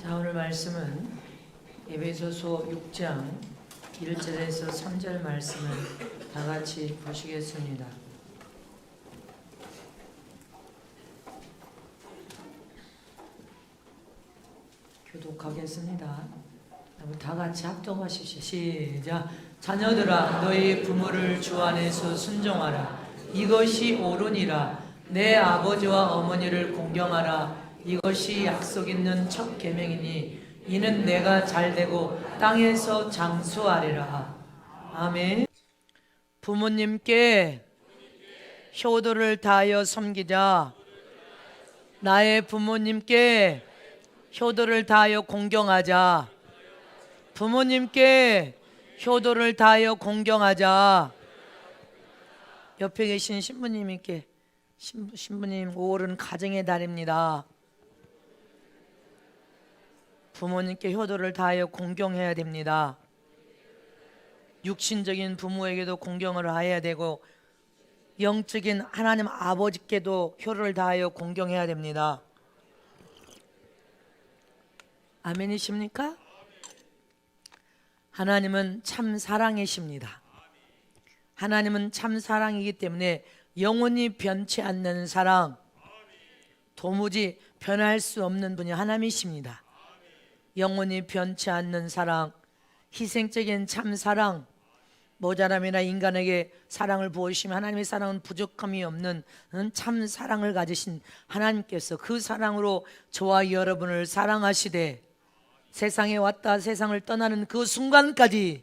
자, 오늘 말씀은 에베소서 6장 1절에서 3절 말씀을 다 같이 보시겠습니다. 교독하겠습니다. 다 같이 합독하십시오. 시작. 자녀들아, 너희 부모를 주 안에서 순종하라. 이것이 옳으니라. 내 아버지와 어머니를 공경하라. 이것이 약속 있는 첫 계명이니 이는 내가 잘되고 땅에서 장수하리라. 아멘. 부모님께 효도를 다하여 섬기자. 나의 부모님께 효도를 다하여 공경하자. 부모님께 효도를 다하여 공경하자. 옆에 계신 신부님께 신부님 5월은 가정의 달입니다. 부모님께 효도를 다하여 공경해야 됩니다. 육신적인 부모에게도 공경을 해야 되고 영적인 하나님 아버지께도 효도를 다하여 공경해야 됩니다. 아멘이십니까? 하나님은 참 사랑이십니다. 하나님은 참 사랑이기 때문에 영원히 변치 않는 사랑, 도무지 변할 수 없는 분이 하나님이십니다. 영원히 변치 않는 사랑, 희생적인 참 사랑, 모자람이나 인간에게 사랑을 부으시면 하나님의 사랑은 부족함이 없는 참 사랑을 가지신 하나님께서 그 사랑으로 저와 여러분을 사랑하시되 세상에 왔다 세상을 떠나는 그 순간까지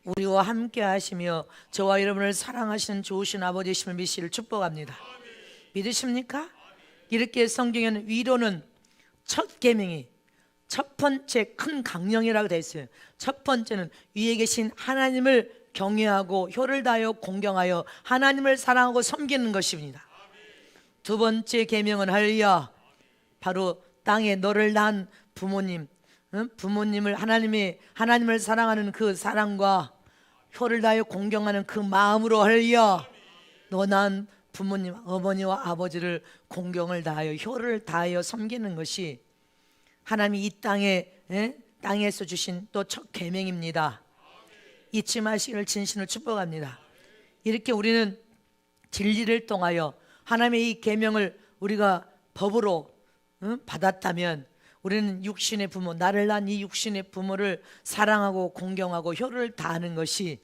우리와 함께 하시며 저와 여러분을 사랑하시는 좋으신 아버지심을 믿으시를 축복합니다. 믿으십니까? 이렇게 성경에는 위로는 첫 계명이 첫 번째 큰 강령이라고 되어 있어요. 첫 번째는 위에 계신 하나님을 경외하고 효를 다하여 공경하여 하나님을 사랑하고 섬기는 것입니다. 두 번째 계명은 할렐루야, 바로 땅에 너를 낳은 부모님, 부모님을 하나님을 사랑하는 그 사랑과 효를 다하여 공경하는 그 마음으로 할렐루야, 너 낳은 부모님, 어머니와 아버지를 공경을 다하여 효를 다하여 섬기는 것이 하나님이 이 땅에서 주신 또 첫 계명입니다. 잊지 마시기를 진심으로 축복합니다. 이렇게 우리는 진리를 통하여 하나님의 이 계명을 우리가 법으로 받았다면 우리는 육신의 부모, 나를 낳은 이 육신의 부모를 사랑하고 공경하고 효를 다하는 것이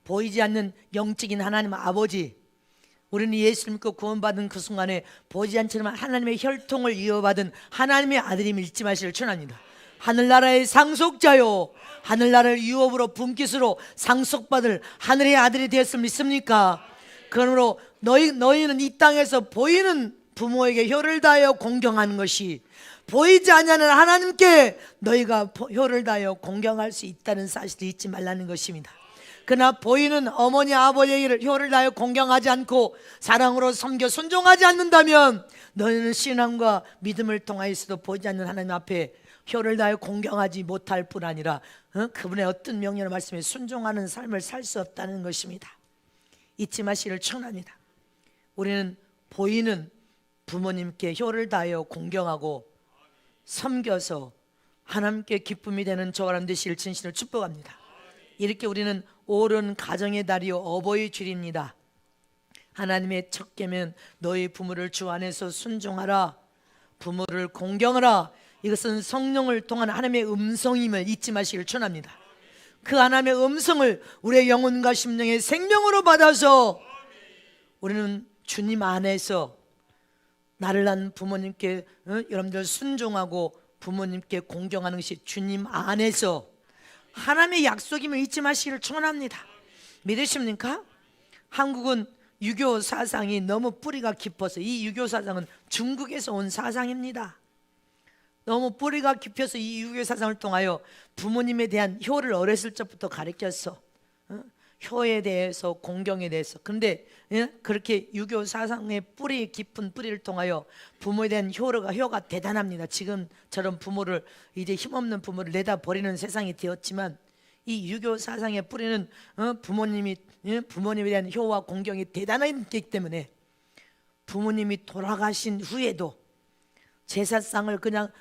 보이지 않는 영적인 하나님 아버지, 우리는 예수를 믿고 구원받은 그 순간에 보이지 않지만 하나님의 혈통을 이어받은 하나님의 아들임을 잊지 마시기를 축원합니다. 하늘나라의 상속자요, 하늘나라를 유업으로 분깃으로 상속받을 하늘의 아들이 되었음을 믿습니까? 그러므로 너희는 이 땅에서 보이는 부모에게 효를 다하여 공경하는 것이 보이지 않는 하나님께 너희가 효를 다하여 공경할 수 있다는 사실을 잊지 말라는 것입니다. 그러나 보이는 어머니 아버지에게 효를 다하여 공경하지 않고 사랑으로 섬겨 순종하지 않는다면 너희는 신앙과 믿음을 통하여서도 보이지 않는 하나님 앞에 효를 다하여 공경하지 못할 뿐 아니라 그분의 어떤 명령을 말씀에 순종하는 삶을 살 수 없다는 것입니다. 잊지 마시기를 축원합니다. 우리는 보이는 부모님께 효를 다하여 공경하고 섬겨서 하나님께 기쁨이 되는 저와 여러분 되시길 진심으로 축복합니다. 이렇게 우리는 옳은 가정의 달이요 어버이 줄입니다. 하나님의 첫 계명 너희 부모를 주 안에서 순종하라, 부모를 공경하라. 이것은 성령을 통한 하나님의 음성임을 잊지 마시길 축원합니다. 그 하나님의 음성을 우리의 영혼과 심령의 생명으로 받아서 우리는 주님 안에서 나를 낳은 부모님께 여러분들 순종하고 부모님께 공경하는 것이 주님 안에서 하나님의 약속임을 잊지 마시기를 축원합니다. 믿으십니까? 한국은 유교 사상이 너무 뿌리가 깊어서, 이 유교 사상은 중국에서 온 사상입니다. 너무 뿌리가 깊어서 이 유교 사상을 통하여 부모님에 대한 효를 어렸을 적부터 가르쳤어. 효에 대해서, 공경에 대해서. 그런데 그렇게 유교 사상의 뿌리 깊은 뿌리를 통하여 부모에 대한 효가 대단합니다. 지금처럼 부모를 이제 힘없는 부모를 내다 버리는 세상이 되었지만 이 유교 사상의 뿌리는 부모님에 대한 효와 공경이 대단하기 때문에 부모님이 돌아가신 후에도 제사상을 그냥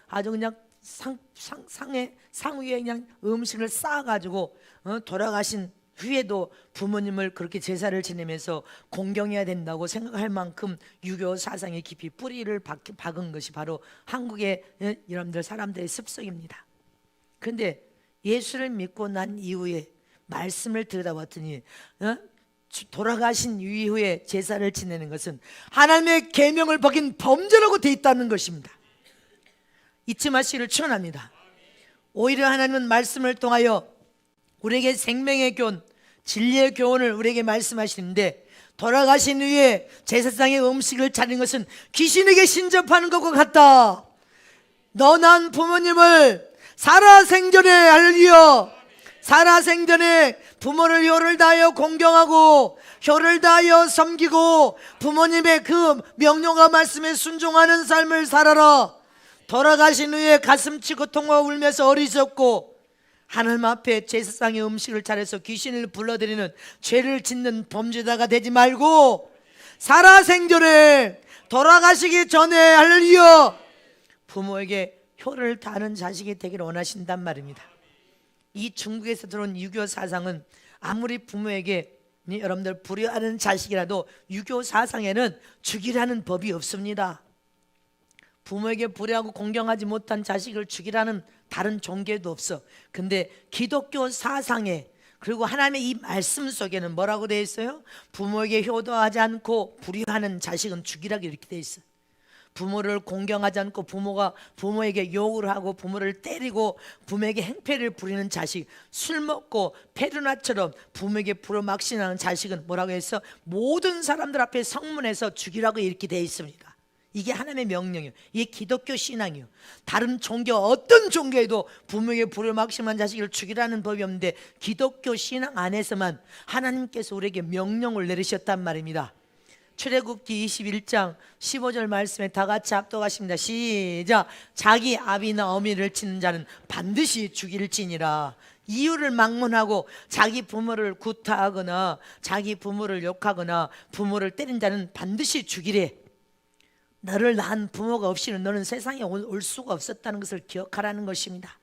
상위에 그냥 음식을 쌓아가지고 돌아가신 후에도 부모님을 그렇게 제사를 지내면서 공경해야 된다고 생각할 만큼 유교 사상에 깊이 뿌리를 박은 것이 바로 한국의 여러분들 사람들의 습성입니다. 그런데 예수를 믿고 난 이후에 말씀을 들여다봤더니 돌아가신 이후에 제사를 지내는 것은 하나님의 계명을 벗긴 범죄라고 되어 있다는 것입니다. 잊지 마시기를 축원합니다. 오히려 하나님은 말씀을 통하여 우리에게 생명의 교훈, 진리의 교훈을 우리에게 말씀하시는데, 돌아가신 후에 제사상의 음식을 차리는 것은 귀신에게 신접하는 것과 같다. 너 난 부모님을 살아생전에 알리어, 살아생전에 부모를 효를 다하여 공경하고 효를 다하여 섬기고 부모님의 그 명령과 말씀에 순종하는 삶을 살아라. 돌아가신 후에 가슴치 고통과 울면서 어리석고 하나님 앞에 제사상의 음식을 차려서 귀신을 불러들이는 죄를 짓는 범죄자가 되지 말고 살아생전에 돌아가시기 전에 할렐루야 부모에게 효를 다하는 자식이 되기를 원하신단 말입니다. 이 중국에서 들어온 유교 사상은 아무리 부모에게 여러분들 불효하는 자식이라도 유교 사상에는 죽이라는 법이 없습니다. 부모에게 불효하고 공경하지 못한 자식을 죽이라는 다른 종교도 없어. 근데 기독교 사상에 그리고 하나님의 이 말씀 속에는 뭐라고 되어 있어요? 부모에게 효도하지 않고 불효하는 자식은 죽이라고 이렇게 되어 있어요. 부모를 공경하지 않고 부모가 부모에게 욕을 하고 부모를 때리고 부모에게 행패를 부리는 자식, 술 먹고 페르나처럼 부모에게 불효막신하는 자식은 뭐라고 해서 모든 사람들 앞에 성문에서 죽이라고 이렇게 되어 있습니다. 이게 하나님의 명령이에요. 이게 기독교 신앙이에요. 다른 종교 어떤 종교에도 부모에게 불효막심한 자식을 죽이라는 법이 없는데 기독교 신앙 안에서만 하나님께서 우리에게 명령을 내리셨단 말입니다. 출애굽기 21장 15절 말씀에 다 같이 합독하십니다. 시작. 자기 아비나 어미를 치는 자는 반드시 죽일지니라. 이유를 막론하고 자기 부모를 구타하거나 자기 부모를 욕하거나 부모를 때린 자는 반드시 죽이래. 너를 낳은 부모가 없이는 너는 세상에 올 수가 없었다는 것을 기억하라는 것입니다.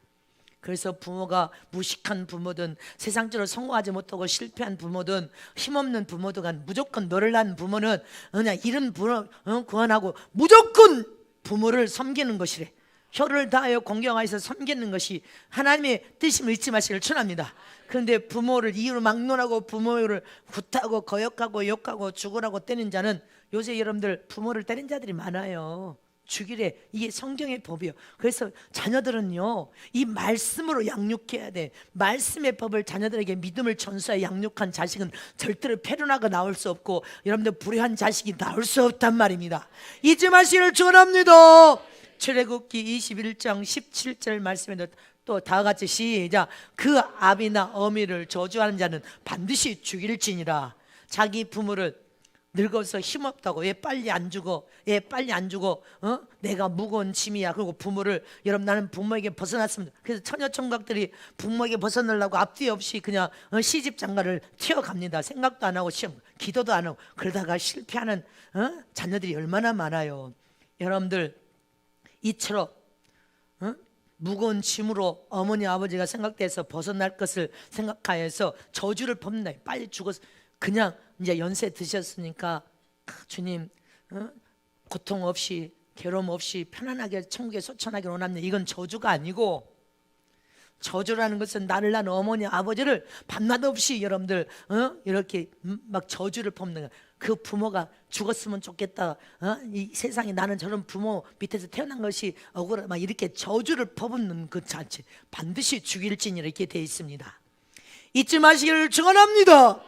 그래서 부모가 무식한 부모든 세상적으로 성공하지 못하고 실패한 부모든 힘없는 부모든 간 무조건 너를 낳은 부모는 그냥 이런 부모 구원하고 무조건 부모를 섬기는 것이래. 효를 다하여 공경하여서 섬기는 것이 하나님의 뜻임을 잊지 마시기를 축원합니다. 그런데 부모를 이유로 막론하고 부모를 굿하고 거역하고 욕하고 죽으라고 때리는 자는, 요새 여러분들 부모를 때린 자들이 많아요. 죽이래. 이게 성경의 법이에요. 그래서 자녀들은요 이 말씀으로 양육해야 돼. 말씀의 법을 자녀들에게 믿음을 전수해 양육한 자식은 절대로 패륜하고 나올 수 없고 여러분들 불효한 자식이 나올 수 없단 말입니다. 잊지 마시기를 축원합니다. 출애굽기 21장 17절 말씀에도 또 다 같이 시작. 그 아비나 어미를 저주하는 자는 반드시 죽일지니라. 자기 부모를 늙어서 힘없다고 얘 빨리 안 죽어, 얘 빨리 안 죽어, 내가 무거운 짐이야. 그리고 부모를, 여러분 나는 부모에게 벗어났습니다. 그래서 처녀총각들이 부모에게 벗어나려고 앞뒤 없이 그냥 시집 장가를 튀어갑니다. 생각도 안 하고 시험 기도도 안 하고 그러다가 실패하는 자녀들이 얼마나 많아요. 여러분들 이처럼 무거운 짐으로 어머니 아버지가 생각돼서 벗어날 것을 생각하여서 저주를 뽑는다. 빨리 죽어서 그냥 이제 연세 드셨으니까 주님 고통 없이 괴로움 없이 편안하게 천국에 소천하기를 원합니다. 이건 저주가 아니고, 저주라는 것은 나를 낳은 어머니 아버지를 밤낮 없이 여러분들 이렇게 막 저주를 뽑는 거예요. 그 부모가 죽었으면 좋겠다, 이 세상에 나는 저런 부모 밑에서 태어난 것이 억울하다, 막 이렇게 저주를 퍼붓는 그 자체, 반드시 죽일지니라 이렇게 되어 있습니다. 잊지 마시기를 축원합니다.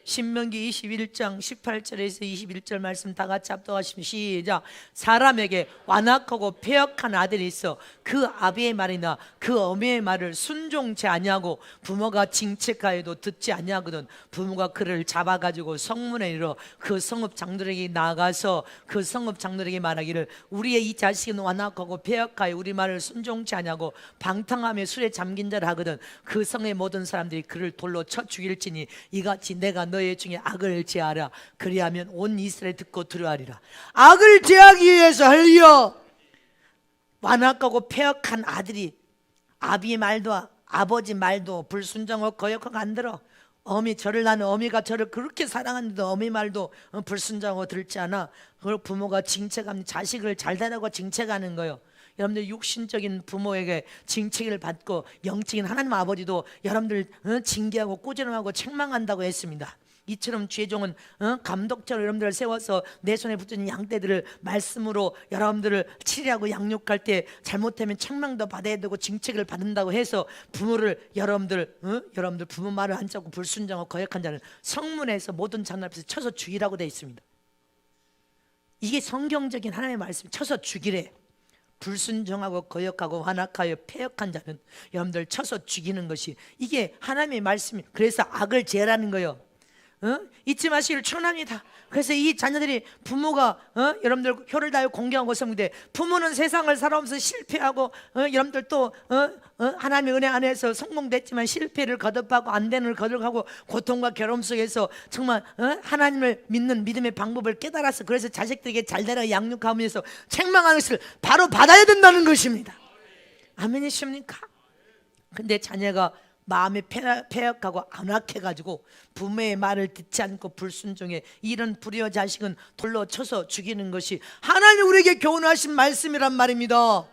신명기 21장 18절에서 21절 말씀 다 같이 합독하시면 시작. 사람에게 완악하고 패역한 아들이 있어 그 아비의 말이나 그 어미의 말을 순종치 아니하고 부모가 징책하여도 듣지 아니하거든 부모가 그를 잡아가지고 성문에 이르러 그 성읍 장로에게 나가서 그 성읍 장로에게 말하기를 우리의 이 자식은 완악하고 패역하여 우리 말을 순종치 아니하고 방탕하며 술에 잠긴 자를 하거든 그 성의 모든 사람들이 그를 돌로 쳐 죽일지니 이같이 내가 너의 중에 악을 제하라. 그리하면 온 이스라엘 듣고 두려워하리라. 악을 제하기 위해서 할리여 완악하고 폐역한 아들이 아비 말도 아버지 말도 불순종하고 거역하고 안 들어. 저를 낳은 어미가 저를 그렇게 사랑하는데도 어미 말도 불순종하고 들지 않아. 그걸 부모가 징책하면 자식을 잘 되라고 징책하는 거예요. 여러분들 육신적인 부모에게 징책을 받고 영적인 하나님 아버지도 여러분들 징계하고 꾸지람하고 책망한다고 했습니다. 이처럼 죄종은 감독자로 여러분들을 세워서 내 손에 붙은 양떼들을 말씀으로 여러분들을 치료하고 양육할 때 잘못하면 책망도 받아야 되고 징책을 받는다고 해서 부모를 여러분들 부모 말을 안 듣고 불순종하고 거역한 자는 성문에서 모든 장난 앞에서 쳐서 죽이라고 되어 있습니다. 이게 성경적인 하나님의 말씀. 쳐서 죽이래. 불순종하고 거역하고 완악하여 폐역한 자는 여러분들 쳐서 죽이는 것이 이게 하나님의 말씀이에요. 그래서 악을 제라는 거예요. 잊지 마시기를 축원합니다. 그래서 이 자녀들이 부모가 여러분들 혀를 다하여 공경하고 섬기되 부모는 세상을 살아오면서 실패하고 여러분들 또 하나님의 은혜 안에서 성공됐지만 실패를 거듭하고 안 되는 걸 거듭하고 고통과 괴로움 속에서 정말 하나님을 믿는 믿음의 방법을 깨달아서 그래서 자식들에게 잘되라 양육하면서 책망하는 것을 바로 받아야 된다는 것입니다. 아멘이십니까? 근데 자녀가 마음이 폐역하고 안악해가지고 부모의 말을 듣지 않고 불순종해 이런 불의의 자식은 돌로 쳐서 죽이는 것이 하나님이 우리에게 교훈하신 말씀이란 말입니다.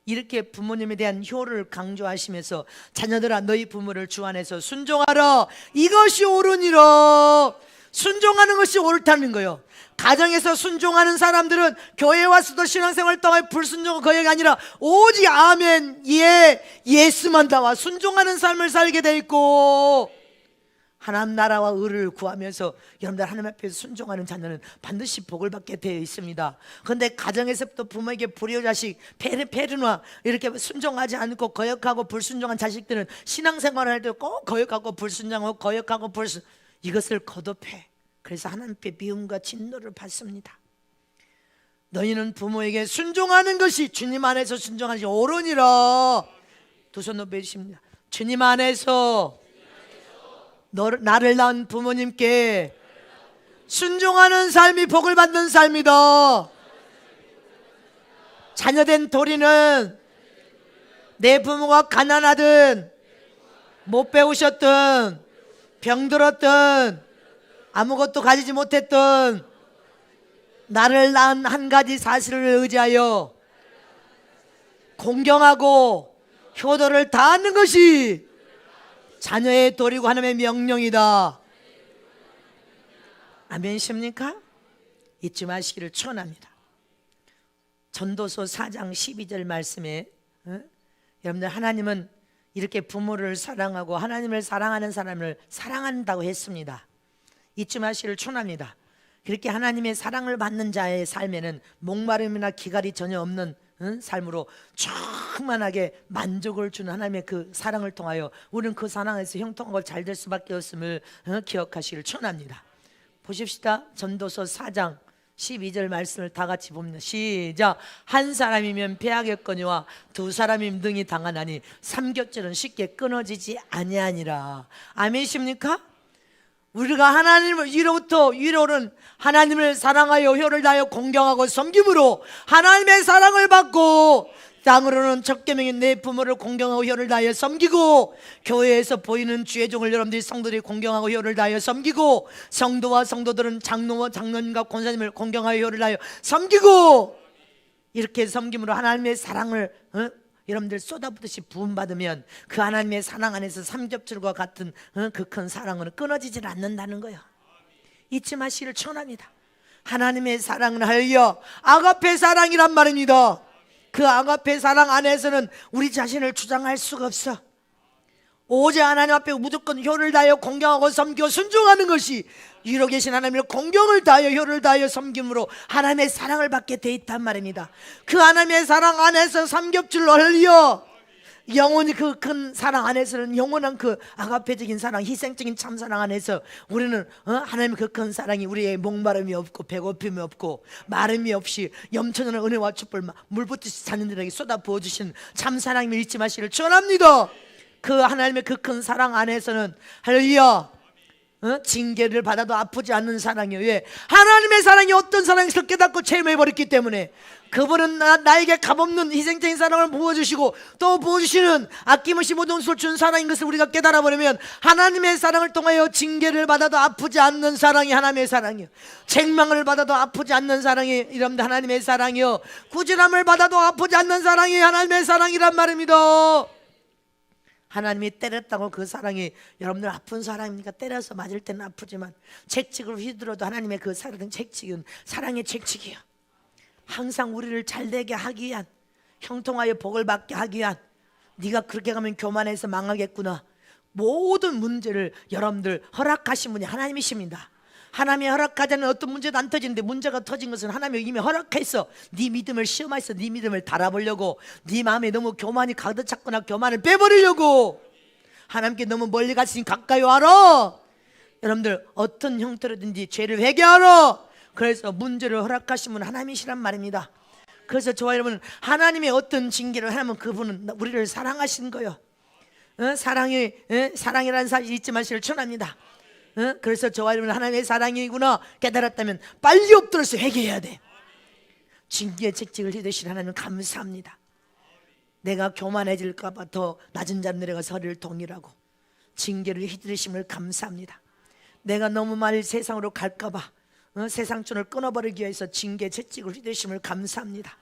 이렇게 부모님에 대한 효를 강조하시면서 자녀들아 너희 부모를 주 안에서 순종하라. 이것이 옳으니라. 순종하는 것이 옳다는 거예요. 가정에서 순종하는 사람들은 교회 와서도 신앙생활 동안 불순종과 거역이 아니라 오직 아멘 예수만 나와 순종하는 삶을 살게 돼 있고 하나님 나라와 의를 구하면서 여러분들 하나님 앞에서 순종하는 자녀는 반드시 복을 받게 되어 있습니다. 그런데 가정에서부터 부모에게 불의의 자식 페르누아 이렇게 순종하지 않고 거역하고 불순종한 자식들은 신앙생활을 할 때 꼭 거역하고 불순종하고 거역하고 이것을 거듭해. 그래서 하나님께 미움과 진노를 받습니다. 너희는 부모에게 순종하는 것이 주님 안에서 순종하는 것이 옳으니라. 두 손 높여주십니다. 주님 안에서 나를 낳은 부모님께 순종하는 삶이 복을 받는 삶이다. 자녀된 도리는 내 부모가 가난하든 못 배우셨든 병들었든 아무것도 가지지 못했던 나를 낳은 한 가지 사실을 의지하여 공경하고 효도를 다하는 것이 자녀의 도리고 하나님의 명령이다. 아멘이십니까? 잊지 마시기를 축원합니다. 전도서 4장 12절 말씀에 여러분들 하나님은 이렇게 부모를 사랑하고 하나님을 사랑하는 사람을 사랑한다고 했습니다. 잊지 마시기를 축원합니다. 그렇게 하나님의 사랑을 받는 자의 삶에는 목마름이나 기갈이 전혀 없는 삶으로 충만하게 만족을 주는 하나님의 그 사랑을 통하여 우리는 그 사랑에서 형통하고 잘 될 수밖에 없음을 기억하시기를 축원합니다. 보십시다. 전도서 4장 12절 말씀을 다 같이 봅니다. 시작. 한 사람이면 패하겠거니와 두 사람이면 능히 당하나니 삼겹살은 쉽게 끊어지지 아니하니라. 아멘이십니까? 우리가 하나님을 위로는 하나님을 사랑하여 효를 다하여 공경하고 섬김으로 하나님의 사랑을 받고 땅으로는 첫 계명인 내 부모를 공경하고 효를 다하여 섬기고 교회에서 보이는 주의 종을 여러분들이 성도들이 공경하고 효를 다하여 섬기고 성도와 성도들은 장로와 장로님과 권사님을 공경하여 효를 다하여 섬기고 이렇게 섬김으로 하나님의 사랑을 여러분들 쏟아붓듯이 부음받으면 그 하나님의 사랑 안에서 삼겹살과 같은 그 큰 사랑은 끊어지질 않는다는 거예요. 잊지 마시기를 축원합니다. 하나님의 사랑은 할려 아가페 사랑이란 말입니다. 그 아가페 사랑 안에서는 우리 자신을 주장할 수가 없어. 오직 하나님 앞에 무조건 효를 다하여 공경하고 섬기고 순종하는 것이 위로 계신 하나님의 공경을 다하여 효를 다하여 섬김으로 하나님의 사랑을 받게 돼 있단 말입니다. 그 하나님의 사랑 안에서 삼겹줄로 흘려 영원히 그 큰 사랑 안에서는 영원한 그 아가페적인 사랑 희생적인 참사랑 안에서 우리는 하나님의 그 큰 사랑이 우리의 목마름이 없고 배고픔이 없고 마름이 없이 넘쳐나는 은혜와 축복을 물붓듯이 자녀들에게 쏟아 부어주시는 참사랑임을 잊지 마시기를 축원합니다. 그 하나님의 그 큰 사랑 안에서는 할렐루야 징계를 받아도 아프지 않는 사랑이에요. 왜? 하나님의 사랑이 어떤 사랑인지 깨닫고 체험해버렸기 때문에 그분은 나에게 값없는 희생적인 사랑을 부어주시고 또 부어주시는 아낌없이 모든 것을 준 사랑인 것을 우리가 깨달아버리면 하나님의 사랑을 통하여 징계를 받아도 아프지 않는 사랑이 하나님의 사랑이요, 책망을 받아도 아프지 않는 사랑이 여러분들 하나님의 사랑이요, 꾸지람을 받아도 아프지 않는 사랑이 하나님의 사랑이란 말입니다. 하나님이 때렸다고 그 사랑이 여러분들 아픈 사랑입니까? 때려서 맞을 때는 아프지만 채찍을 휘둘러도 하나님의 그 채찍은 사랑의 채찍이요, 항상 우리를 잘되게 하기 위한, 형통하여 복을 받게 하기 위한, 네가 그렇게 가면 교만해서 망하겠구나, 모든 문제를 여러분들 허락하신 분이 하나님이십니다. 하나님이 허락하지 않은 어떤 문제도 안 터지는데 문제가 터진 것은 하나님이 이미 허락해서 네 믿음을 시험해서 네 믿음을 달아보려고, 네 마음에 너무 교만이 가득 찼거나 교만을 빼버리려고, 하나님께 너무 멀리 갔으니 가까이 와라. 여러분들 어떤 형태로든지 죄를 회개하라. 그래서 문제를 허락하신 분은 하나님이시란 말입니다. 그래서 저와 여러분은 하나님의 어떤 징계를 하면 그분은 우리를 사랑하신 거예요. 사랑이라는 사실을 잊지 마시기를 축원합니다. 그래서 저와 여러분은 하나님의 사랑이구나 깨달았다면 빨리 엎드려서 회개해야 돼. 징계의 채찍을 휘두르신 하나님 감사합니다. 내가 교만해질까 봐 더 낮은 자로 내려가서 허리를 동일하고 징계를 휘두르심을 감사합니다. 내가 너무 많이 세상으로 갈까 봐 세상줄을 끊어버리기 위해서 징계 채찍을 휘두르심을 감사합니다.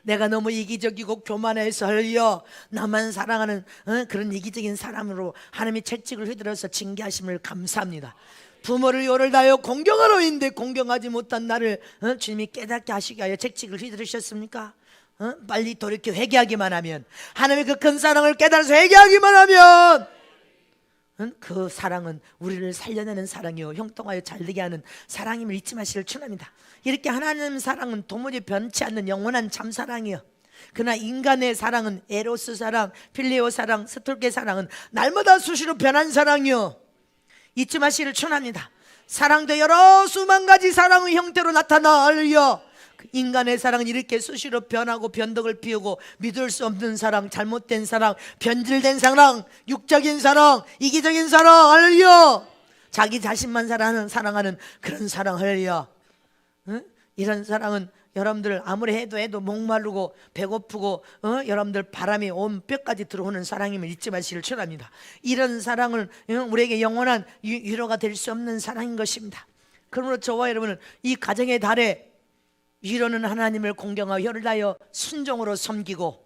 내가 너무 이기적이고 교만해서 할려 나만 사랑하는 그런 이기적인 사람으로 하나님이 채찍을 휘둘러서 징계하심을 감사합니다. 부모를 요를 다하여 공경하러 있는데 공경하지 못한 나를 주님이 깨닫게 하시게 하여 채찍을 휘두르셨습니까? 빨리 돌이켜 회개하기만 하면, 하나님의 그 큰 사랑을 깨달아서 회개하기만 하면 그 사랑은 우리를 살려내는 사랑이요, 형통하여 잘되게 하는 사랑임을 잊지 마시기를 축원합니다. 이렇게 하나님 사랑은 도무지 변치 않는 영원한 참사랑이요, 그러나 인간의 사랑은 에로스 사랑, 필레오 사랑, 스톨게 사랑은 날마다 수시로 변한 사랑이요, 잊지 마시기를 축원합니다. 사랑도 여러 수만 가지 사랑의 형태로 나타나요. 인간의 사랑은 이렇게 수시로 변하고 변덕을 피우고 믿을 수 없는 사랑, 잘못된 사랑, 변질된 사랑, 육적인 사랑, 이기적인 사랑, 할렐루야, 자기 자신만 사랑하는 그런 사랑, 할렐루야. 이런 사랑은 여러분들 아무리 해도 목마르고 배고프고 여러분들 바람이 온 뼈까지 들어오는 사랑임을 잊지 마시기를 축원합니다. 이런 사랑은 우리에게 영원한 위로가 될 수 없는 사랑인 것입니다. 그러므로 저와 여러분은 이 가정의 달에 위로는 하나님을 공경하여 혀를 다하여 순종으로 섬기고,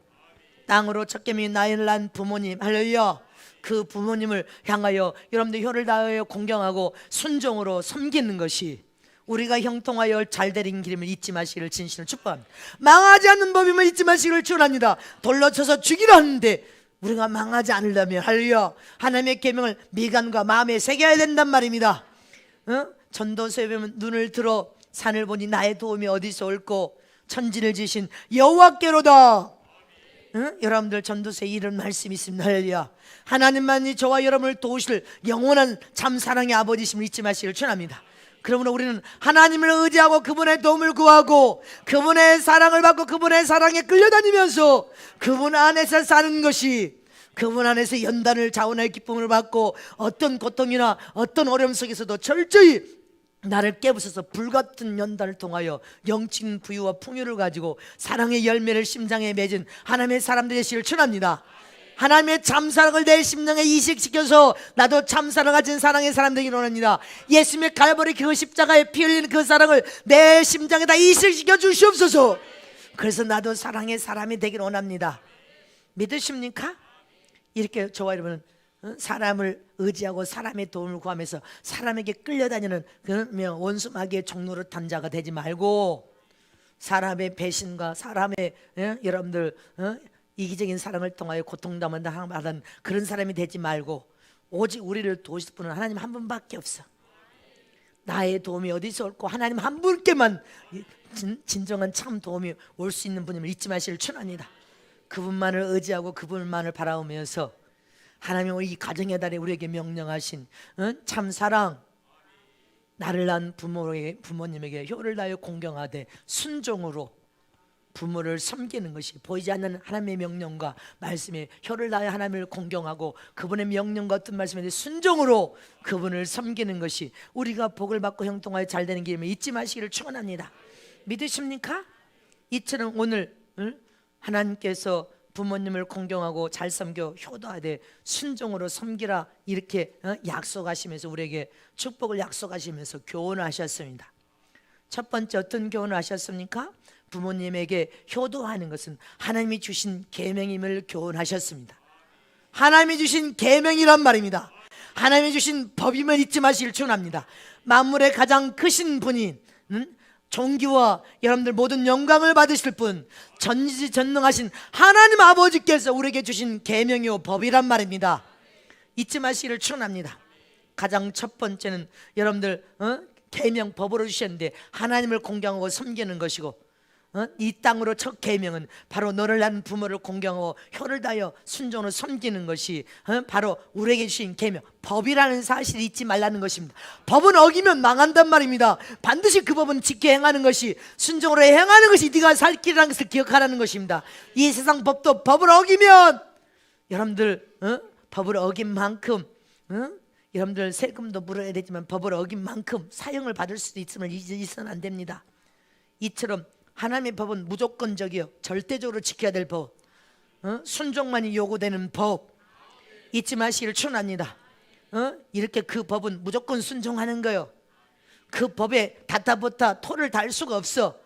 땅으로 첫 계명이 나를 낳은 부모님, 할렐루야, 그 부모님을 향하여 여러분들 혀를 다하여 공경하고 순종으로 섬기는 것이 우리가 형통하여 잘되는 길임을 잊지 마시기를 진실로 축복합니다. 망하지 않는 법임을 잊지 마시기를 축원합니다. 돌로 쳐서 죽이려 하는데 우리가 망하지 않으려면 할렐루야, 하나님의 계명을 미간과 마음에 새겨야 된단 말입니다. 전도서에 보면 눈을 들어 산을 보니 나의 도움이 어디서 올꼬, 천지를 지신 여호와께로다. 여러분들 전도서에 이런 말씀이 있습니다. 할렐루야. 하나님만이 저와 여러분을 도우실 영원한 참 사랑의 아버지심을 잊지 마시기를 축원합니다. 그러므로 우리는 하나님을 의지하고 그분의 도움을 구하고 그분의 사랑을 받고 그분의 사랑에 끌려다니면서 그분 안에서 사는 것이, 그분 안에서 연단을 자원할 기쁨을 받고 어떤 고통이나 어떤 어려움 속에서도 철저히 나를 깨부숴서 불같은 연단을 통하여 영적인 부유와 풍요를 가지고 사랑의 열매를 심장에 맺은 하나님의 사람들이 되시기를 축원합니다. 하나님의 참사랑을 내 심령에 이식시켜서 나도 참사랑 가진 사랑의 사람 되기를 원합니다. 예수님의 갈보리 그 십자가에 피 흘리는 그 사랑을 내 심장에다 이식시켜 주시옵소서. 그래서 나도 사랑의 사람이 되기를 원합니다. 믿으십니까? 이렇게 저와 여러분은 사람을 의지하고 사람의 도움을 구하면서 사람에게 끌려다니는 그런 원수 마귀의 종로를 탄 자가 되지 말고, 사람의 배신과 사람의 여러분들 이기적인 사랑을 통하여 고통당하는 그런 사람이 되지 말고, 오직 우리를 도우실 분은 하나님 한 분밖에 없어. 나의 도움이 어디서 올고 하나님 한 분께만 진정한 참 도움이 올 수 있는 분임을 잊지 마시기를 축원합니다. 그분만을 의지하고 그분만을 바라보면서 하나님은 이 가정의 달에 우리에게 명령하신 참 사랑, 나를 낳은 부모님에게 혀를 다하여 공경하되 순종으로 부모를 섬기는 것이, 보이지 않는 하나님의 명령과 말씀에 혀를 다하여 하나님을 공경하고 그분의 명령과 어떤 말씀에 순종으로 그분을 섬기는 것이 우리가 복을 받고 형통하여 잘되는 길임을 잊지 마시기를 축원합니다. 믿으십니까? 이처럼 오늘 하나님께서 부모님을 공경하고 잘 섬겨 효도하되 순종으로 섬기라 이렇게 약속하시면서 우리에게 축복을 약속하시면서 교훈을 하셨습니다. 첫 번째 어떤 교훈을 하셨습니까? 부모님에게 효도하는 것은 하나님이 주신 계명임을 교훈하셨습니다. 하나님이 주신 계명이란 말입니다. 하나님이 주신 법임을 잊지 마시길 축원합니다. 만물의 가장 크신 분인 존귀와 여러분들 모든 영광을 받으실 분, 전지전능하신 하나님 아버지께서 우리에게 주신 계명이요 법이란 말입니다. 잊지 마시기를 축원합니다. 가장 첫 번째는 여러분들 계명 법으로 주셨는데 하나님을 공경하고 섬기는 것이고, 이 땅으로 첫 계명은 바로 너를 낳은 부모를 공경하고 혀를 다하여 순종으로 섬기는 것이 바로 우리에게 주신 계명, 법이라는 사실을 잊지 말라는 것입니다. 법은 어기면 망한단 말입니다. 반드시 그 법은 지켜 행하는 것이, 순종으로 행하는 것이 네가 살 길이라는 것을 기억하라는 것입니다. 이 세상 법도 법을 어기면 여러분들 법을 어긴 만큼 여러분들 세금도 물어야 되지만 법을 어긴 만큼 사형을 받을 수도 있음을 잊어서는 안 됩니다. 이처럼 하나님의 법은 무조건적이요 절대적으로 지켜야 될 법, 순종만이 요구되는 법 잊지 마시기를 축원합니다. 이렇게 그 법은 무조건 순종하는 거요. 그 법에 다타보타 토를 달 수가 없어.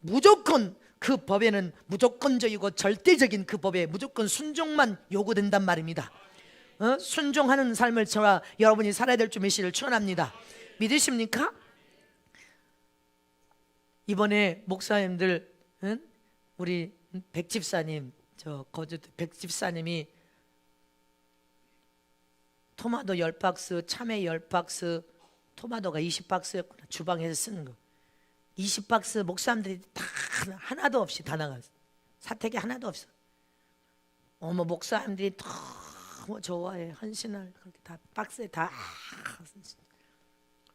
무조건 그 법에는 무조건적이고 절대적인 그 법에 무조건 순종만 요구된단 말입니다. 순종하는 삶을 저와 여러분이 살아야 될 줄 믿으시기를 축원합니다. 믿으십니까? 이번에 목사님들 우리 백집사님, 저 거주 백집사님이 토마토 10박스, 참외 10박스, 토마토가 20박스였구나. 주방에서 쓰는 거 20박스 목사님들이 다 하나도 없이 다 나갔어. 사택이 하나도 없어. 어머, 목사님들이 너무 좋아해. 헌신을 그렇게 다 박스에 다.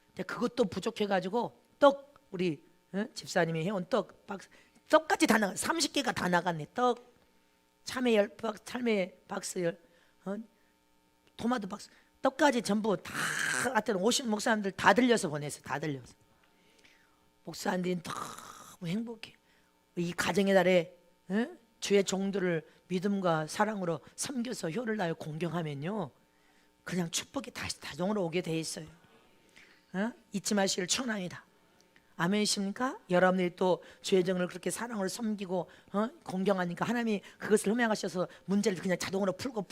근데 그것도 부족해가지고 떡, 우리 집사님이 해온 떡 박스, 떡까지 다 나가. 30개가 다 나갔네. 떡, 참외 10박스, 참외 박스, 토마토 박스, 떡까지 전부 다 하여튼 오신 목사님들 다 들려서 보냈어. 다 들려서. 목사님들이 너무 행복해. 이 가정의 달에 주의 종들을 믿음과 사랑으로 섬겨서 효를 다하여 공경하면요 그냥 축복이 다시 자동으로 오게 돼 있어요. 잊지 마시기를 축원합니다. 아멘이십니까? 여러분들이 또 주의 종을 그렇게 사랑으로 섬기고 공경하니까 하나님이 그것을 흠양하셔서 문제를 그냥 자동으로 풀고.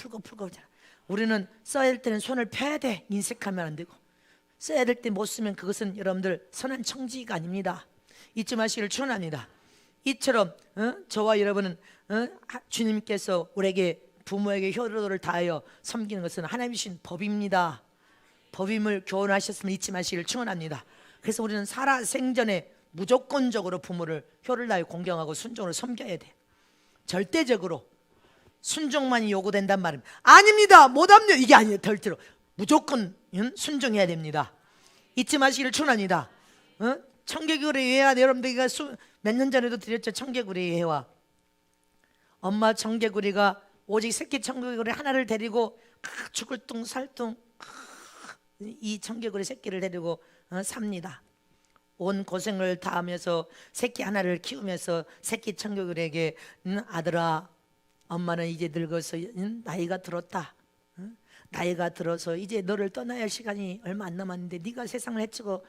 우리는 써야 될 때는 손을 펴야 돼. 인색하면 안 되고, 써야 될 때 못 쓰면 그것은 여러분들 선한 청지가 아닙니다. 잊지 마시기를 축원합니다. 이처럼 저와 여러분은 주님께서 우리에게 부모에게 효도를 다하여 섬기는 것은 하나님이 주신 법입니다. 법임을 교훈하셨으면 잊지 마시기를 축원합니다. 그래서 우리는 살아 생전에 무조건적으로 부모를 효를 다하여 공경하고 순종으로 섬겨야 돼. 절대적으로 순종만이 요구된단 말입니다. 아닙니다, 못합니다, 이게 아니에요. 절대로 무조건 순종해야 됩니다. 잊지 마시기를 축원합니다. 청개구리 예화, 여러분들이 몇 년 전에도 드렸죠. 청개구리 예화. 엄마 청개구리가 오직 새끼 청개구리 하나를 데리고 죽을 둥 살둥 이 청개구리 새끼를 데리고 삽니다. 온 고생을 다하면서 새끼 하나를 키우면서 새끼 청개구리에게 아들아, 엄마는 이제 늙어서 나이가 들었다. 나이가 들어서 이제 너를 떠나야 할 시간이 얼마 안 남았는데 네가 세상을 해치고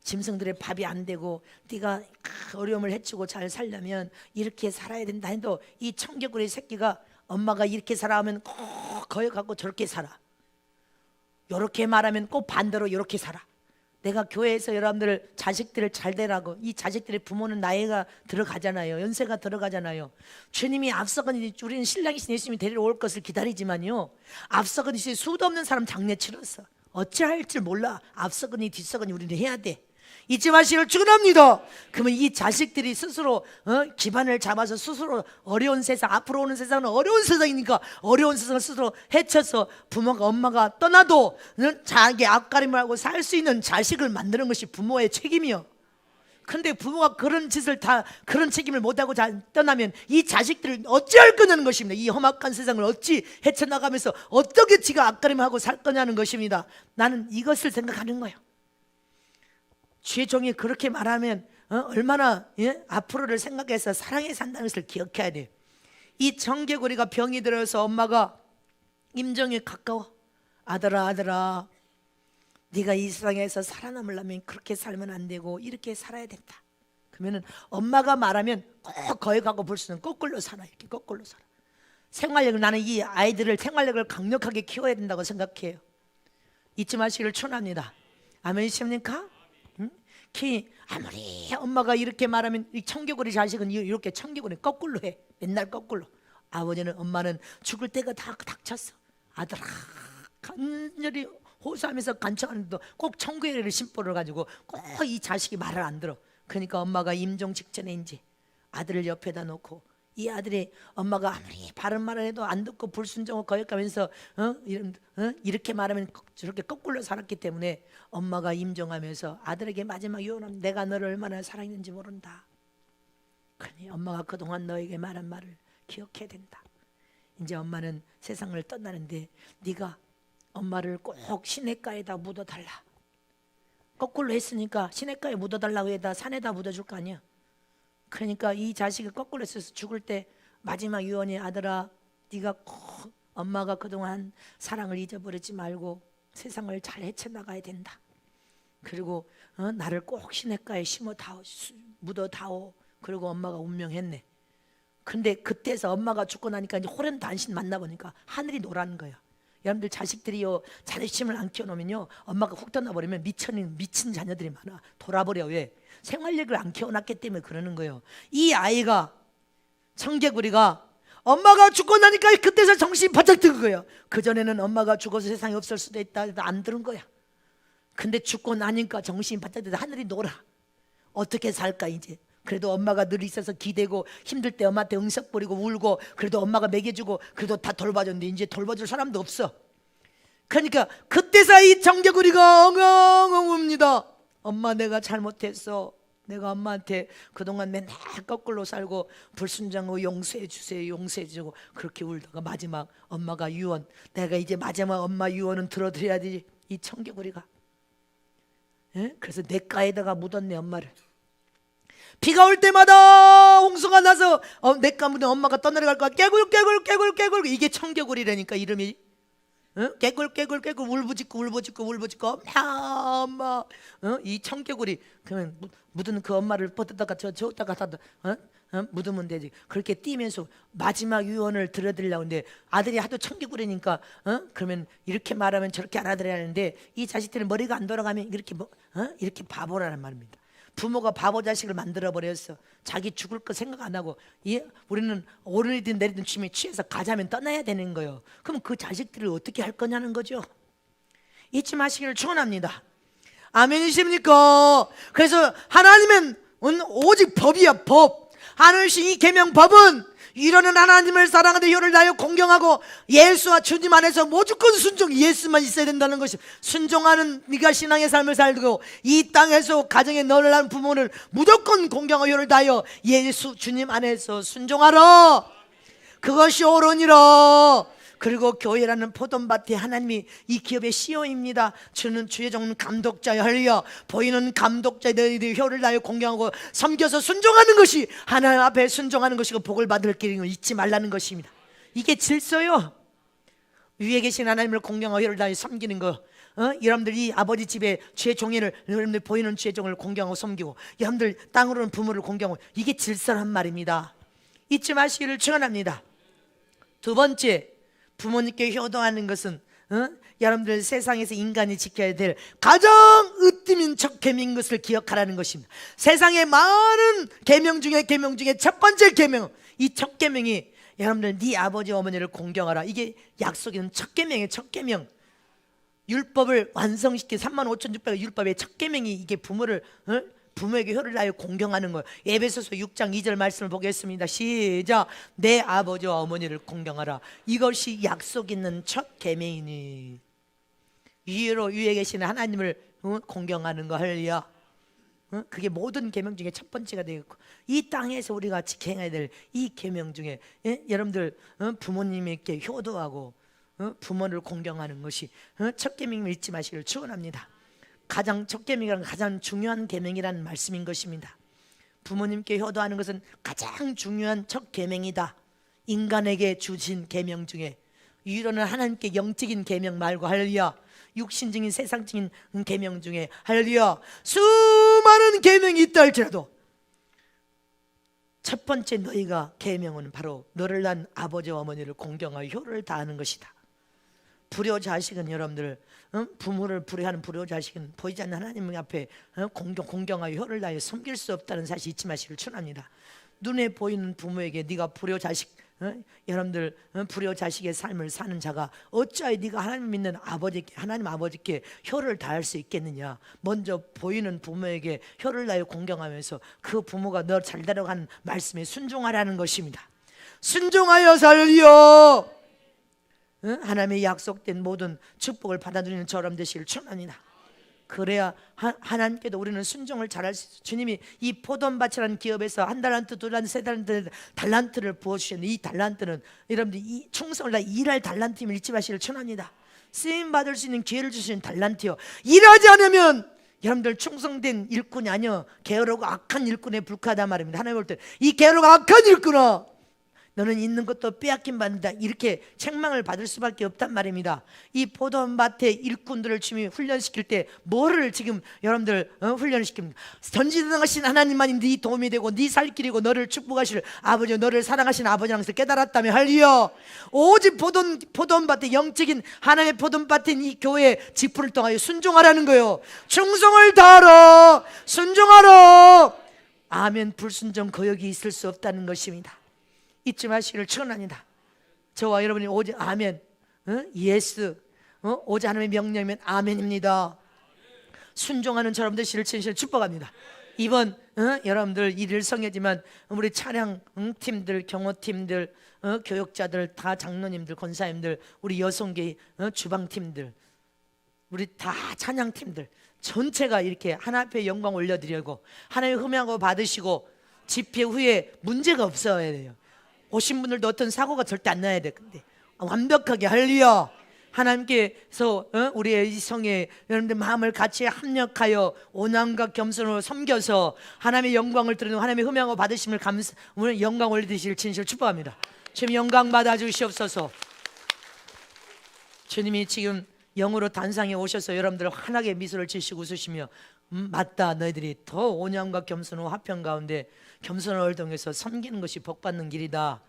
짐승들의 밥이 안 되고 네가 어려움을 해치고 잘 살려면 이렇게 살아야 된다 해도 이 청개구리 새끼가 엄마가 이렇게 살아 하면 꼭 거역하고 저렇게 살아. 요렇게 말하면 꼭 반대로 요렇게 살아. 내가 교회에서 여러분들 자식들을 잘 되라고, 이 자식들의 부모는 나이가 들어가잖아요. 연세가 들어가잖아요. 주님이 앞서거니 우리는 신랑이신 예수님이 데리러 올 것을 기다리지만요 앞서거니 수도 없는 사람 장례 치렀어. 어찌할 줄 몰라. 앞서거니 뒤서거니 우리는 해야 돼. 잊지 마시기를 축원합니다. 그러면 이 자식들이 스스로 기반을 잡아서 스스로 어려운 세상, 앞으로 오는 세상은 어려운 세상이니까 어려운 세상을 스스로 헤쳐서 부모가 엄마가 떠나도 자기 앞가림을 하고 살 수 있는 자식을 만드는 것이 부모의 책임이요. 근데 부모가 그런 짓을 다 그런 책임을 못하고 떠나면 이 자식들을 어찌할 거냐는 것입니다. 이 험악한 세상을 어찌 헤쳐나가면서 어떻게 지가 앞가림하고 살 거냐는 것입니다. 나는 이것을 생각하는 거예요. 주의 종이 그렇게 말하면 얼마나 앞으로를 생각해서 사랑해 산다는 것을 기억해야 돼요. 이 청개구리가 병이 들어서 엄마가 임종에 가까워. 아들아 아들아, 네가 이 세상에서 살아남으려면 그렇게 살면 안 되고 이렇게 살아야 된다. 그러면은 엄마가 말하면 꼭 거기 가고 볼 수는 거꾸로 살아. 이렇게 거꾸로 살아. 생활력을, 나는 이 아이들을 생활력을 강력하게 키워야 된다고 생각해요. 잊지 마시기를 축원합니다. 아멘이십니까? 아무리 엄마가 이렇게 말하면 이 청개구리 자식은 이렇게 청개구리 거꾸로 해. 맨날 거꾸로. 아버지는 엄마는 죽을 때가 다 닥쳤어. 아들아 간절히 호소하면서 간청하는데도 꼭 청개구리를 심보를 가지고 꼭 이 자식이 말을 안 들어. 그러니까 엄마가 임종 직전에 이제 아들을 옆에다 놓고, 이 아들이 엄마가 아무리 바른 말을 해도 안 듣고 불순종을 거역하면서 이렇게 말하면 저렇게 거꾸로 살았기 때문에 엄마가 임종하면서 아들에게 마지막 유언은 내가 너를 얼마나 사랑했는지 모른다. 그러니 엄마가 그동안 너에게 말한 말을 기억해야 된다. 이제 엄마는 세상을 떠나는데 네가 엄마를 꼭 시냇가에다 묻어달라. 거꾸로 했으니까 시냇가에 묻어달라고 해다 산에다 묻어줄 거 아니야. 그러니까 이 자식이 거꾸로 했어서 죽을 때 마지막 유언이 아들아, 네가 꼭 엄마가 그동안 사랑을 잊어버리지 말고 세상을 잘 헤쳐나가야 된다. 그리고 나를 꼭 시냇가에 묻어다오. 그리고 엄마가 운명했네. 근데 그때서 엄마가 죽고 나니까 이제 호련 단신 만나보니까 하늘이 노란 거야. 여러분들 자식들이요, 자존심을 안 키워놓으면요 엄마가 훅 떠나버리면 미친 자녀들이 많아. 돌아버려. 왜? 생활력을 안 키워놨기 때문에 그러는 거예요. 이 아이가, 청개구리가 엄마가 죽고 나니까 그때서 정신이 바짝 든 거예요. 그전에는 엄마가 죽어서 세상에 없을 수도 있다 해도 안 들은 거야. 근데 죽고 나니까 정신이 바짝 들어서 하늘이 놀아. 어떻게 살까 이제. 그래도 엄마가 늘 있어서 기대고 힘들 때 엄마한테 응석 부리고 울고, 그래도 엄마가 먹여주고 그래도 다 돌봐줬는데 이제 돌봐줄 사람도 없어. 그러니까 그때서 이 청개구리가 엉엉 웁니다. 엄마 내가 잘못했어. 내가 엄마한테 그동안 맨날 거꾸로 살고 불순종하고 용서해 주세요, 용서해 주고 그렇게 울다가 마지막 엄마가 유언, 내가 이제 마지막 엄마 유언은 들어드려야지. 이 청개구리가 그래서 냇가에다가 묻었네 엄마를. 비가 올 때마다 홍수가 나서 냇가 묻은 엄마가 떠내려갈 거야. 깨굴 이게 청개구리라니까 이름이. 깨굴 울부짖고 엄마 이 청개구리. 그러면 묻은 그 엄마를 뻗다가 저었다가 묻으면 되지. 그렇게 뛰면서 마지막 유언을 들어드리려고 하는데 아들이 하도 청개구리니까 그러면 이렇게 말하면 저렇게 알아들어야 하는데 이 자식들은 머리가 안 돌아가면 이렇게 바보라는 말입니다. 부모가 바보 자식을 만들어 버렸어. 자기 죽을 거 생각 안 하고. 우리는 오르든 내리든 춤에 취해서 가자면 떠나야 되는 거예요. 그럼 그 자식들을 어떻게 할 거냐는 거죠. 잊지 마시기를 축원합니다. 아멘이십니까? 그래서 하나님은 오직 법이야, 법. 하늘신 이 계명 법은 이러는 하나님을 사랑하되 혀를 다하여 공경하고 예수와 주님 안에서 무조건 순종, 예수만 있어야 된다는 것이. 순종하는 네가 신앙의 삶을 살고 이 땅에서 가정에 너를 낳은 부모를 무조건 공경하고 혀를 다하여 예수 주님 안에서 순종하라. 그것이 옳으니라. 그리고 교회라는 포도밭에 하나님이 이 기업의 CEO입니다. 주는 주의 종은 감독자여 할렐루야. 보이는 감독자의 너희들이 혀를 다하여 공경하고 섬겨서 순종하는 것이 하나님 앞에 순종하는 것이고 복을 받을 길인 걸 잊지 말라는 것입니다. 이게 질서요. 위에 계신 하나님을 공경하고 혀를 다하여 섬기는 거. 여러분들이 아버지 집에 주의 종이를, 여러분들 보이는 주의 종을 공경하고 섬기고, 여러분들 땅으로는 부모를 공경하고, 이게 질서란 말입니다. 잊지 마시기를 축원합니다. 두 번째, 부모님께 효도하는 것은 여러분들 세상에서 인간이 지켜야 될 가장 으뜸인 첫 계명인 것을 기억하라는 것입니다. 세상의 많은 계명 중에 첫 번째 계명, 이 첫 계명이 여러분들 네 아버지 어머니를 공경하라. 이게 약속인 첫 계명이에요. 첫 계명. 율법을 완성시킨 35,600의 율법의 첫 계명이 이게 부모에게 혀를 다하여 공경하는 거예요. 에베소서 6장 2절 말씀을 보겠습니다. 시작. 내 아버지와 어머니를 공경하라. 이것이 약속 있는 첫 계명이니 위에 계시는 하나님을 공경하는 거. 할렐루야. 그게 모든 계명 중에 첫 번째가 되겠고, 이 땅에서 우리가 지켜야 될 이 계명 중에 여러분들 부모님에게 효도하고 부모를 공경하는 것이 첫 계명을 잊지 마시기를 축원합니다. 가장 첫 계명이란 가장 중요한 계명이라는 말씀인 것입니다. 부모님께 효도하는 것은 가장 중요한 첫 계명이다. 인간에게 주신 계명 중에 유일한 하나님께 영적인 계명 말고, 할렐루야, 육신적인 세상적인 계명 중에, 할렐루야, 수많은 계명이 있다 할지라도 첫 번째 너희가 계명은 바로 너를 낳은 아버지와 어머니를 공경하여 효를 다하는 것이다. 불효자식은 여러분들, 부모를 불효하는 불효자식은 보이지 않는 하나님 앞에 공경하여 효를 다하여 섬길 수 없다는 사실 잊지 마시길 축원합니다. 눈에 보이는 부모에게 네가 불효자식, 여러분들 불효자식의 삶을 사는 자가 어찌하여 네가 하나님 믿는 아버지께, 하나님 아버지께 효를 다할 수 있겠느냐. 먼저 보이는 부모에게 효를 다하여 공경하면서 그 부모가 너 잘 되라고 말씀에 순종하라는 것입니다. 순종하여 살려 하나님의 약속된 모든 축복을 받아들이는 저람 되시길 축원합니다. 그래야 하나님께도 우리는 순종을 잘할 수 있어요. 주님이 이 포도밭이라는 기업에서 1달란트, 2달란트, 3달란트 달란트를 부어주셨는데, 이 달란트는 여러분들 이 충성을 다 일할 달란트임을 잊지 마시길 축원합니다. 쓰임 받을 수 있는 기회를 주시는 달란트요, 일하지 않으면 여러분들 충성된 일꾼이 아니요 게으르고 악한 일꾼에 불과하단 말입니다. 하나님 볼 때 이 게으르고 악한 일꾼아, 너는 있는 것도 빼앗긴 받는다, 이렇게 책망을 받을 수밖에 없단 말입니다. 이 포도밭의 일꾼들을 주님이 훈련시킬 때 뭐를 지금 여러분들 훈련을 시킵니까? 전지전능하신 하나님만이 네 도움이 되고 네 살 길이고 너를 축복하실 아버지, 너를 사랑하시는 아버지라는 것을 깨달았다며, 할렐루야. 오직 포도밭의 영적인 하나님의 포도밭인 이 교회의 지푸를 통하여 순종하라는 거예요. 충성을 다하라, 순종하라. 아멘. 불순종 거역이 있을 수 없다는 것입니다. 잊지 마시기를 축원합니다. 저와 여러분이 오직 아멘, 예스, 오직 하나님의 명령이면 아멘입니다. 순종하는 저러분 되시기를 진실로 축복합니다. 이번 여러분들 일일성회지만 우리 차량 팀들, 경호팀들, 교역자들, 다 장로님들, 권사님들, 우리 여성계 주방팀들, 우리 다 찬양팀들 전체가 이렇게 하나 앞에 영광 올려드리고 하나님 흠양하고 받으시고 집회 후에 문제가 없어야 돼요. 오신 분들도 어떤 사고가 절대 안 나야 돼. 근데 완벽하게, 할렐루야, 하나님께서 우리의 이 성에 여러분들 마음을 같이 합력하여 온함과 겸손으로 섬겨서 하나님의 영광을 드리는, 하나님의 흠양을 받으심을 오늘 영광 올리시길 진실로 축복합니다. 주님 영광 받아 주시옵소서. 주님이 지금 영으로 단상에 오셔서 여러분들 환하게 미소를 지시고 웃으시며, 맞다, 너희들이 더 온유함과 겸손과 화평 가운데 겸손을 통해서 섬기는 것이 복받는 길이다.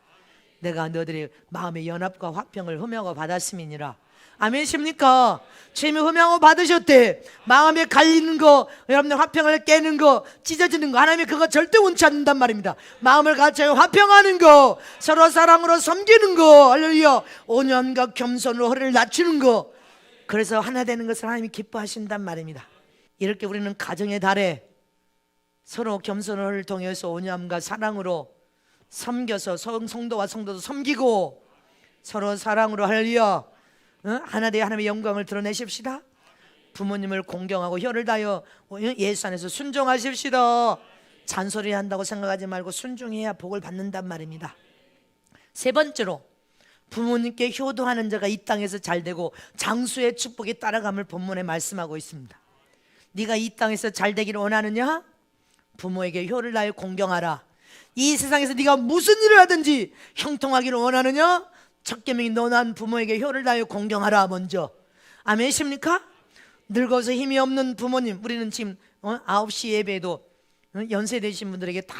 내가 너희들의 마음의 연합과 화평을 흠양하고 받았음이니라. 아멘이십니까? 주님이 흠양하고 받으셨대. 마음에 갈리는 거, 여러분들 화평을 깨는 거, 찢어지는 거, 하나님이 그거 절대 원치 않는단 말입니다. 마음을 같이 화평하는 거, 서로 사랑으로 섬기는 거, 할렐루야, 온유함과 겸손으로 허리를 낮추는 거, 그래서 하나 되는 것을 하나님이 기뻐하신단 말입니다. 이렇게 우리는 가정의 달에 서로 겸손을 통해서 온유함과 사랑으로 섬겨서 성도와 성도도 섬기고 서로 사랑으로, 할렐루야, 하나 되어 하나님의 영광을 드러내십시다. 부모님을 공경하고 혀를 다하여 예수 안에서 순종하십시다. 잔소리 한다고 생각하지 말고 순종해야 복을 받는단 말입니다. 세 번째로, 부모님께 효도하는 자가 이 땅에서 잘되고 장수의 축복에 따라감을 본문에 말씀하고 있습니다. 네가 이 땅에서 잘되기를 원하느냐? 부모에게 효를 다하여 공경하라. 이 세상에서 네가 무슨 일을 하든지 형통하기를 원하느냐? 첫 계명이 너 낳은 부모에게 효를 다하여 공경하라. 먼저 아멘이십니까? 늙어서 힘이 없는 부모님, 우리는 지금 9시 예배에도 연세 되신 분들에게 다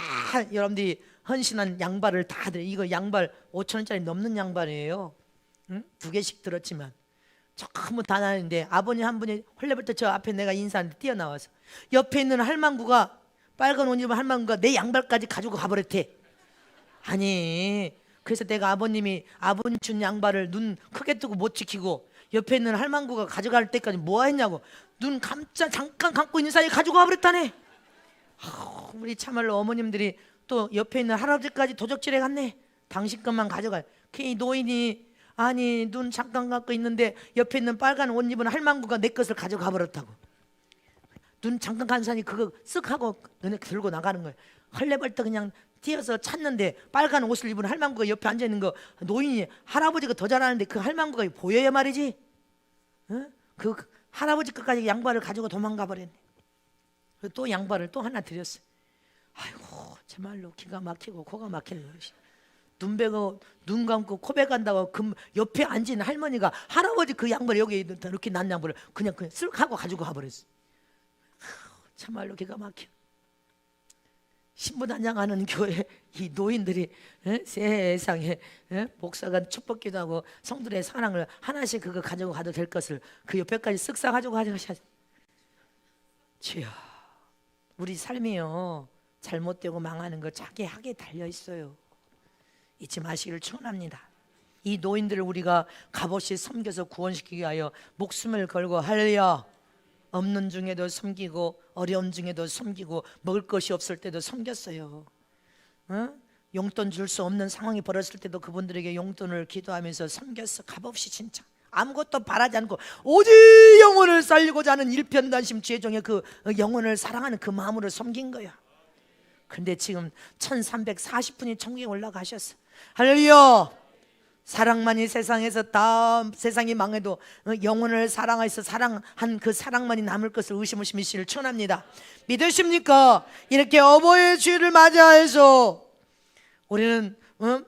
여러분들이 헌신한 양발을 다 드려. 이거 양발 5,000원짜리 넘는 양발이에요. 2개씩 들었지만 전부 다 나는데, 아버님 한 분이 헐레벌떡 저 앞에 내가 인사하는데 뛰어나와서 옆에 있는 할망구가, 빨간 옷 입은 할망구가 내 양발까지 가지고 가버렸대. 아니, 그래서 내가 아버님 준 양발을 눈 크게 뜨고 못 지키고 옆에 있는 할망구가 가져갈 때까지 뭐 했냐고, 눈 잠깐 감고 있는 사이에 가지고 가버렸다네. 우리 참말로 어머님들이 또 옆에 있는 할아버지까지 도적질해 갔네. 당신 것만 가져가. 그 노인이, 아니, 눈 잠깐 감고 있는데 옆에 있는 빨간 옷 입은 할망구가 내 것을 가져가 버렸다고. 눈 잠깐 간 사람이 그거 쓱 하고 너네 들고 나가는 거예요. 헐레벌떡 그냥 뛰어서 찾는데 빨간 옷을 입은 할망구가 옆에 앉아있는 거, 노인이, 할아버지가 더 잘하는데 그 할망구가 보여야 말이지. 그 할아버지 끝까지 양발을 가지고 도망가 버렸네. 또 양발을 또 하나 드렸어요. 아이고, 정말로 기가 막히고 코가 막히는 것이. 눈 베고 눈 감고 코 베간다고 옆에 앉은 할머니가 할아버지 그 양말을 여기 이렇게 난 양말을 그냥 쓱 하고 가지고 가버렸어. 참말로 기가 막혀. 신부단장하는 교회 이 노인들이 세상에 목사가 축복기도 하고 성들의 사랑을 하나씩 그거 가지고 가도 될 것을 그 옆에까지 쓱 싸 가지고 가셔야지. 주여, 우리 삶이요 잘못되고 망하는 거 자기 학에 달려 있어요. 잊지 마시기를 축원합니다. 이 노인들을 우리가 값없이 섬겨서 구원시키기 위하여 목숨을 걸고 할렐루야, 없는 중에도 섬기고 어려운 중에도 섬기고 먹을 것이 없을 때도 섬겼어요. 용돈 줄 수 없는 상황이 벌어졌을 때도 그분들에게 용돈을 기도하면서 섬겼어. 값없이 진짜 아무것도 바라지 않고 오직 영혼을 살리고자 하는 일편단심 죄종의 그 영혼을 사랑하는 그 마음으로 섬긴 거야. 근데 지금 1340분이 천국에 올라가셨어. 할렐루야. 사랑만이 세상에서 다 세상이 망해도 영혼을 사랑해서 사랑한 그 사랑만이 남을 것을 의심없이 믿으시기를 축원합니다. 믿으십니까? 이렇게 어버이의 주일을 맞이해서 우리는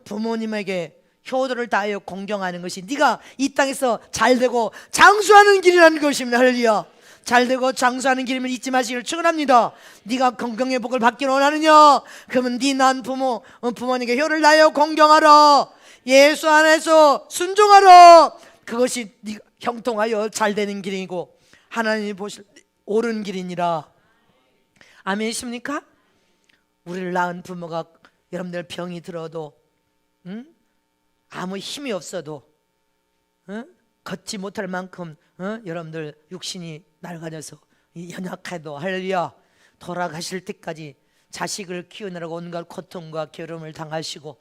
부모님에게 효도를 다하여 공경하는 것이 네가 이 땅에서 잘되고 장수하는 길이라는 것입니다. 할렐루야. 잘되고 장수하는 길이면 잊지 마시기를 축원합니다. 네가 건강의 복을 받기를 원하느냐? 그러면 네 난 부모님께 효를 다하여 공경하라. 예수 안에서 순종하라. 그것이 네가 형통하여 잘되는 길이고 하나님이 보실 옳은 길이니라. 아멘이십니까? 우리를 낳은 부모가 여러분들 병이 들어도 아무 힘이 없어도 걷지 못할 만큼 여러분들 육신이 낡아져서 연약해도 할렐루야 돌아가실 때까지 자식을 키우느라고 온갖 고통과 괴로움을 당하시고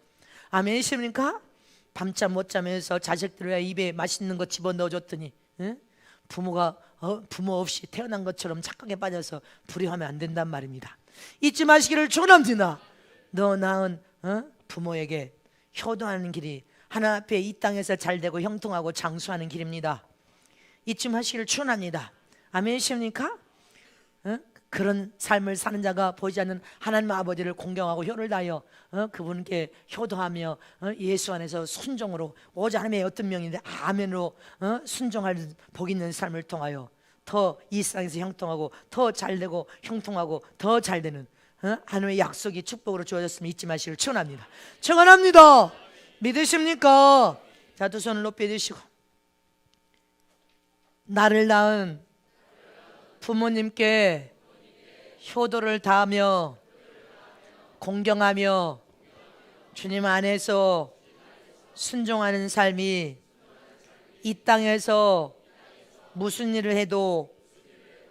아멘이십니까? 밤잠 못 자면서 자식들의 입에 맛있는 거 집어넣어줬더니 부모 없이 태어난 것처럼 착각에 빠져서 불효하면 안 된단 말입니다. 잊지 마시기를 축원합니다. 너 낳은 부모에게 효도하는 길이 하나님 앞에 이 땅에서 잘되고 형통하고 장수하는 길입니다. 잊지 마시기를 축원합니다. 아멘이십니까? 그런 삶을 사는 자가 보이지 않는 하나님 아버지를 공경하고 효를 다하여 그분께 효도하며 예수 안에서 순종으로 오직 하나님의 어떤 명인데 아멘으로 순종할 복 있는 삶을 통하여 더 이 세상에서 형통하고 더 잘되고 형통하고 더 잘되는 하나님의 약속이 축복으로 주어졌으면 잊지 마시기를 축원합니다. 축원합니다. 믿으십니까? 자, 두 손을 높이 드시고 나를 낳은 부모님께 효도를 다하며 공경하며 주님 안에서 순종하는 삶이 이 땅에서 무슨 일을 해도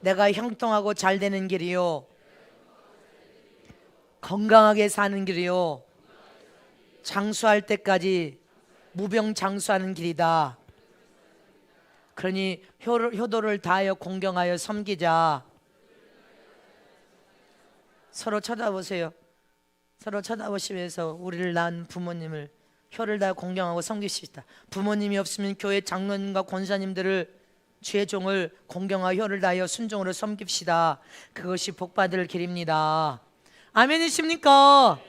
내가 형통하고 잘 되는 길이요 건강하게 사는 길이요 장수할 때까지 무병장수하는 길이다. 그러니 효도를 다하여 공경하여 섬기자. 서로 쳐다보세요. 서로 쳐다보시면서 우리를 낳은 부모님을 효를 다하여 공경하고 섬기시다. 부모님이 없으면 교회 장로님과 권사님들을 주의 종을 공경하여 효를 다하여 순종으로 섬깁시다. 그것이 복받을 길입니다. 아멘이십니까?